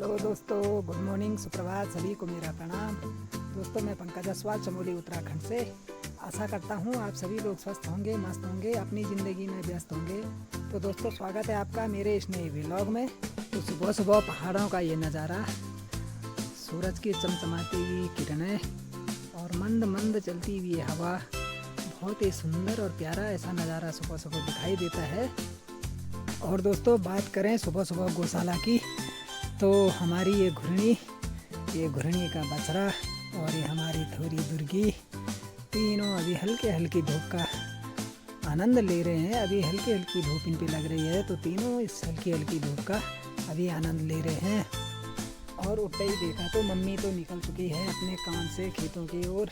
Hello दोस्तों, good morning, सुप्रभात, सभी को मेरा प्रणाम। दोस्तों, मैं पंकज जसवाल चमोली उत्तराखंड से। आशा करता हूँ आप सभी लोग स्वस्थ होंगे, मस्त होंगे, अपनी ज़िंदगी में व्यस्त होंगे। तो दोस्तों, स्वागत है आपका मेरे इस नए व्लॉग में। तो सुबह सुबह पहाड़ों का ये नज़ारा, सूरज की चमचमाती हुई किरणें और मंद मंद चलती हुई हवा, बहुत ही सुंदर और प्यारा ऐसा नज़ारा सुबह सुबह दिखाई देता है। और दोस्तों, बात करें सुबह सुबह गौशाला की, तो हमारी ये घुरनी का बछड़ा और ये हमारी थोड़ी दुर्गी, तीनों अभी हल्के हल्की धूप का आनंद ले रहे हैं। अभी हल्की हल्की धूप इन पे लग रही है, तो तीनों इस हल्की हल्की धूप का अभी आनंद ले रहे हैं। और उठते ही देखा तो मम्मी तो निकल चुकी है अपने काम से खेतों की ओर।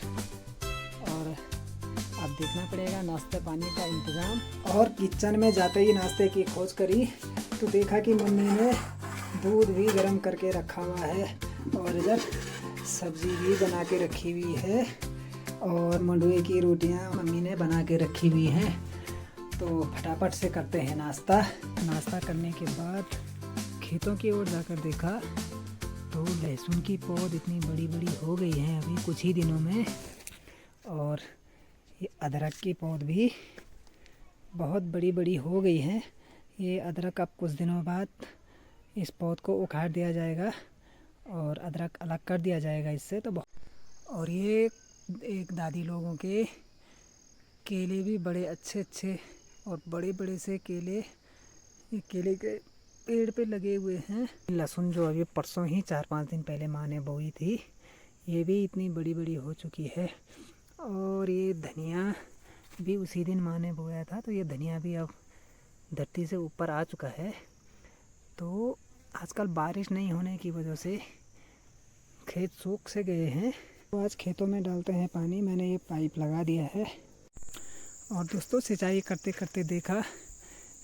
और अब देखना पड़ेगा नाश्ते पानी का इंतज़ाम। और किचन में जाते ही नाश्ते की खोज करी तो देखा कि मम्मी ने दूध भी गर्म करके रखा हुआ है और इधर सब्ज़ी भी बना के रखी हुई है और मंडुए की रोटियां मम्मी ने बना के रखी हुई हैं। तो फटाफट से करते हैं नाश्ता करने के बाद खेतों की ओर जाकर देखा तो लहसुन की पौध इतनी बड़ी बड़ी हो गई हैं अभी कुछ ही दिनों में। और ये अदरक की पौध भी बहुत बड़ी बड़ी हो गई हैं। ये अदरक अब कुछ दिनों बाद इस पौध को उखाड़ दिया जाएगा और अदरक अलग कर दिया जाएगा इससे। तो और ये एक दादी लोगों के केले भी बड़े अच्छे और बड़े बड़े से केले केले के पेड़ पे लगे हुए हैं। लहसुन जो अभी परसों ही 4-5 दिन पहले माँ ने बोई थी, ये भी इतनी बड़ी बड़ी हो चुकी है। और ये धनिया भी उसी दिन माँ ने बोया था, तो ये धनिया भी अब धरती से ऊपर आ चुका है। तो आजकल बारिश नहीं होने की वजह से खेत सूख से गए हैं। तो आज खेतों में डालते हैं पानी। मैंने ये पाइप लगा दिया है। और दोस्तों, सिंचाई करते करते देखा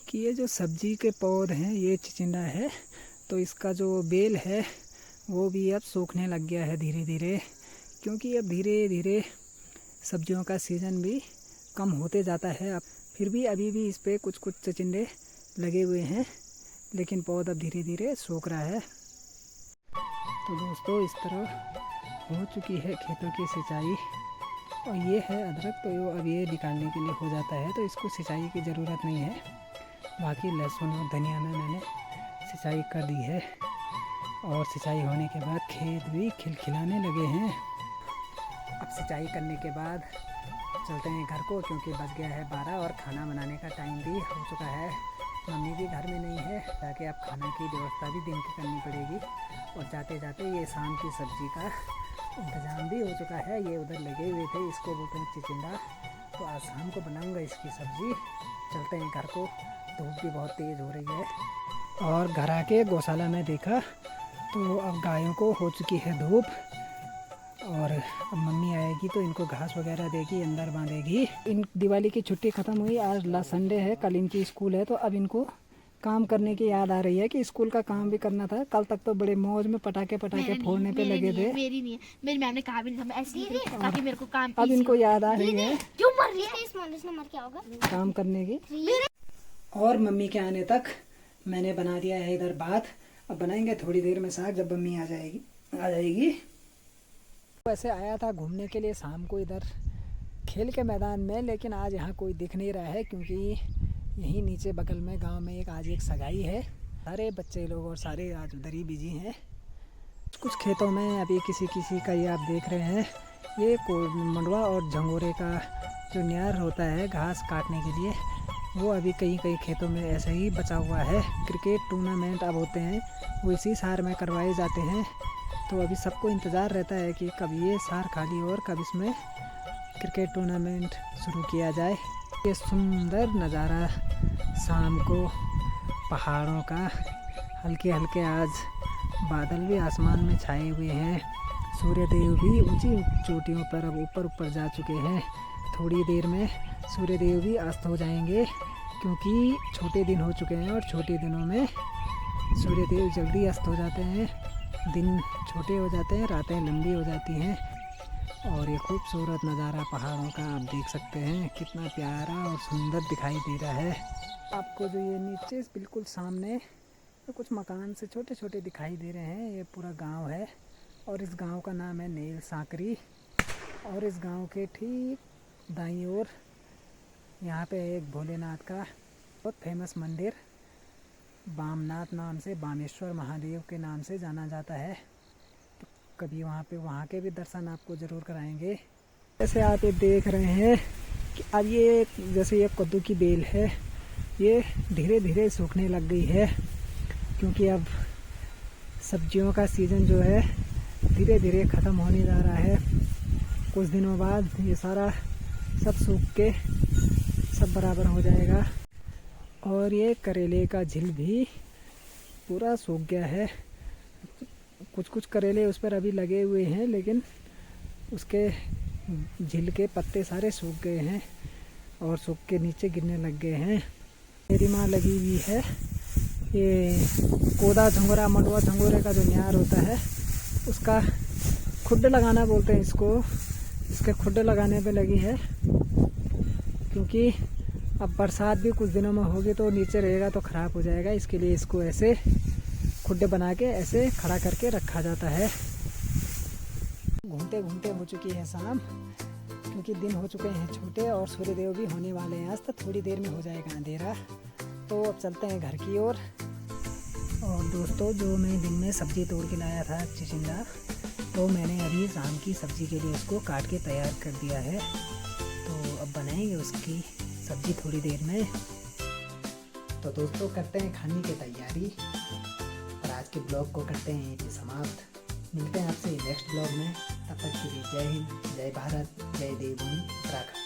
कि ये जो सब्जी के पौध हैं, ये चिचिंडा है, तो इसका जो बेल है वो भी अब सूखने लग गया है धीरे धीरे। क्योंकि अब धीरे धीरे सब्जियों का सीज़न भी कम होते जाता है। अब फिर भी अभी भी इस पे कुछ कुछ चिचिंडे लगे हुए हैं, लेकिन पौधा धीरे धीरे सूख रहा है। तो दोस्तों, इस तरह हो चुकी है खेतों की सिंचाई। और ये है अदरक, तो अब ये निकालने के लिए हो जाता है, तो इसको सिंचाई की ज़रूरत नहीं है। बाकी लहसुन और धनिया में मैंने सिंचाई कर दी है। और सिंचाई होने के बाद खेत भी खिलखिलाने लगे हैं। अब सिंचाई करने के बाद चलते हैं घर को, क्योंकि बज गया है 12 और खाना बनाने का टाइम भी हो चुका है। मम्मी भी घर में नहीं है, ताकि अब खाना की व्यवस्था भी दिन की करनी पड़ेगी। और जाते जाते ये शाम की सब्ज़ी का इंतज़ाम भी हो चुका है। ये उधर लगे हुए थे, इसको बोलते हैं चिचिंडा। तो आज शाम को बनाऊंगा इसकी सब्ज़ी। चलते हैं घर को, धूप भी बहुत तेज़ हो रही है। और घर आके गौशाला में देखा तो अब गायों को हो चुकी है धूप। और अब मम्मी आएगी तो इनको घास वगैरह देगी, अंदर बांधेगी। इन दिवाली की छुट्टी ख़त्म हुई, आज लास्ट संडे है, कल इनकी स्कूल है। तो अब इनको काम करने की याद आ रही है कि स्कूल का काम भी करना था। कल तक तो बड़े मौज में पटाखे फोड़ने पे लगे थे। मेरी नहीं है, मेरी मैम ने कहा भी नहीं था, मैं ऐसे ही ताकि मेरे को काम। अब इनको याद आ रही है क्यों मर रही है? इसमें मर क्या होगा काम करने की। और मम्मी के आने तक मैंने बना दिया है इधर भात। अब बनाएंगे थोड़ी देर में साग, जब मम्मी आ जाएगी। वैसे आया था घूमने के लिए शाम को इधर खेल के मैदान में, लेकिन आज यहाँ कोई दिख नहीं रहा है, क्योंकि यहीं नीचे बगल में गांव में आज एक सगाई है। सारे बच्चे लोग और सारे आज उधर ही बिजी हैं। कुछ खेतों में अभी किसी का ये आप देख रहे हैं, ये मंडवा और झंगोरे का जो न्यार होता है घास काटने के लिए, वो अभी कई खेतों में ऐसे ही बचा हुआ है। क्रिकेट टूर्नामेंट अब होते हैं, वो इसी सार में करवाए जाते हैं। तो अभी सबको इंतज़ार रहता है कि कब ये सार खाली और कब इसमें क्रिकेट टूर्नामेंट शुरू किया जाए। ये सुंदर नज़ारा शाम को पहाड़ों का, हल्के हल्के आज बादल भी आसमान में छाए हुए हैं। सूर्यदेव भी ऊंची चोटियों पर अब ऊपर जा चुके हैं। थोड़ी देर में सूर्यदेव भी अस्त हो जाएंगे, क्योंकि छोटे दिन हो चुके हैं और छोटे दिनों में सूर्यदेव जल्दी अस्त हो जाते हैं। दिन छोटे हो जाते हैं, रातें लंबी हो जाती हैं। और ये खूबसूरत नज़ारा पहाड़ों का आप देख सकते हैं, कितना प्यारा और सुंदर दिखाई दे रहा है। आपको जो ये नीचे बिल्कुल सामने तो कुछ मकान से छोटे छोटे दिखाई दे रहे हैं। ये पूरा गांव है और इस गांव का नाम है नेल सांकरी। और इस गांव के ठीक दाईं ओर यहाँ पे एक भोलेनाथ का बहुत फेमस मंदिर बामनाथ नाम से, बामेश्वर महादेव के नाम से जाना जाता है। तो कभी वहाँ के भी दर्शन आपको ज़रूर कराएंगे। जैसे आप ये देख रहे हैं कि अब ये जैसे ये कद्दू की बेल है, ये धीरे धीरे सूखने लग गई है क्योंकि अब सब्जियों का सीज़न जो है धीरे धीरे ख़त्म होने जा रहा है। कुछ दिनों बाद ये सारा सब सूख के सब बराबर हो जाएगा। और ये करेले का झिल भी पूरा सूख गया है। कुछ कुछ करेले उस पर अभी लगे हुए हैं, लेकिन उसके झिल के पत्ते सारे सूख गए हैं और सूख के नीचे गिरने लग गए हैं। मेरी माँ लगी हुई है ये कोदा झंगोरा, मंडवा झंगोरे का जो न्यार होता है उसका खुड लगाना बोलते हैं इसको। इसके खुड लगाने पे लगी है क्योंकि अब बरसात भी कुछ दिनों में होगी तो नीचे रहेगा तो ख़राब हो जाएगा। इसके लिए इसको ऐसे खुड्डे बना के ऐसे खड़ा करके रखा जाता है। घूमते घूमते हो चुकी है शाम क्योंकि दिन हो चुके हैं छोटे और सूर्यदेव भी होने वाले हैं। आज तक थोड़ी देर में हो जाएगा अंधेरा। तो अब चलते हैं घर की ओर। और दोस्तों, जो मैं दिन में सब्ज़ी तोड़ के लाया था चिचिंडा, तो मैंने अभी शाम की सब्ज़ी के लिए उसको काट के तैयार कर दिया है। तो अब बनाएंगे उसकी सब्ज़ी थोड़ी देर में। तो दोस्तों, करते हैं खाने की तैयारी और आज के ब्लॉग को करते हैं यहीं पे समाप्त। मिलते हैं आपसे नेक्स्ट ब्लॉग में। तब तक के लिए जय हिंद, जय भारत, जय देवभूमि उत्तराखंड।